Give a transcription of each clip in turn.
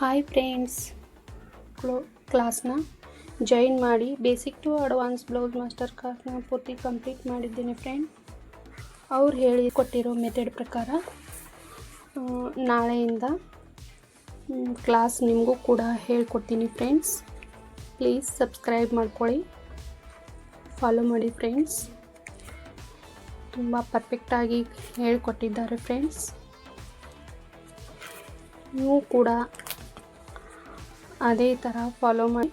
Hi friends, ಕ್ಲಾಸ್ನ join ಮಾಡಿ basic to advance blouse master ಕ್ಲಾಸ್ನ ಪೂರ್ತಿ ಕಂಪ್ಲೀಟ್ ಮಾಡಿದ್ದೀನಿ ಫ್ರೆಂಡ್. ಅವ್ರು ಹೇಳಿಕೊಟ್ಟಿರೋ ಮೆಥಡ್ ಪ್ರಕಾರ ನಾಳೆಯಿಂದ ಕ್ಲಾಸ್ ನಿಮಗೂ ಕೂಡ ಹೇಳ್ಕೊಡ್ತೀನಿ ಫ್ರೆಂಡ್ಸ್. ಪ್ಲೀಸ್ ಸಬ್ಸ್ಕ್ರೈಬ್ ಮಾಡ್ಕೊಳ್ಳಿ, ಫಾಲೋ ಮಾಡಿ ಫ್ರೆಂಡ್ಸ್. ತುಂಬ ಪರ್ಫೆಕ್ಟಾಗಿ ಹೇಳ್ಕೊಟ್ಟಿದ್ದಾರೆ ಫ್ರೆಂಡ್ಸ್. ನೀವು ಕೂಡ ಅದೇ ಥರ ಫಾಲೋ ಮಾಡಿ.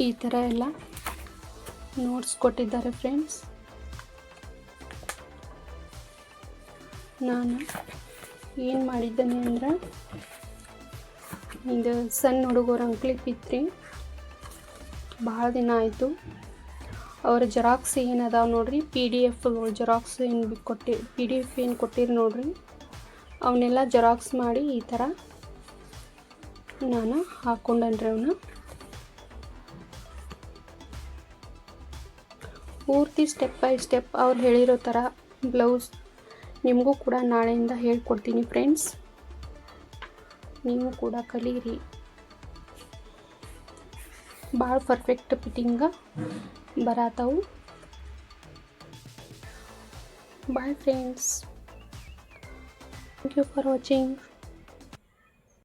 ಈ ಥರ ಎಲ್ಲ ನೋಟ್ಸ್ ಕೊಟ್ಟಿದ್ದಾರೆ ಫ್ರೆಂಡ್ಸ್. ನಾನು ಏನು ಮಾಡಿದ್ದೇನೆ ಅಂದ್ರೆ, ಇದು ಸಣ್ಣ ಹುಡುಗರ ಕ್ಲಿಪ್ ಇತ್ತು, ಭಾಳ ದಿನ ಆಯಿತು. ಅವ್ರ ಜೆರಾಕ್ಸ್ ಏನದಾವ ನೋಡ್ರಿ, PDF ಜೆರಾಕ್ಸ್ ಏನು PDF ಏನು ಕೊಟ್ಟಿರಿ ನೋಡ್ರಿ, ಅವನ್ನೆಲ್ಲ ಜೆರಾಕ್ಸ್ ಮಾಡಿ ಈ ಥರ ನಾನು ಹಾಕ್ಕೊಂಡನ್ರಿ. ಅವನ್ನ ಪೂರ್ತಿ ಸ್ಟೆಪ್ ಬೈ ಸ್ಟೆಪ್ ಅವ್ರು ಹೇಳಿರೋ ಥರ ಬ್ಲೌಸ್ ನಿಮಗೂ ಕೂಡ ನಾಳೆಯಿಂದ ಹೇಳ್ಕೊಡ್ತೀನಿ ಫ್ರೆಂಡ್ಸ್. ನೀವು ಕೂಡ ಕಲೀರಿ. ಭಾಳ ಪರ್ಫೆಕ್ಟ್ ಫಿಟ್ಟಿಂಗ ಬರತ್ತವು. Bye friends, thank you for watching.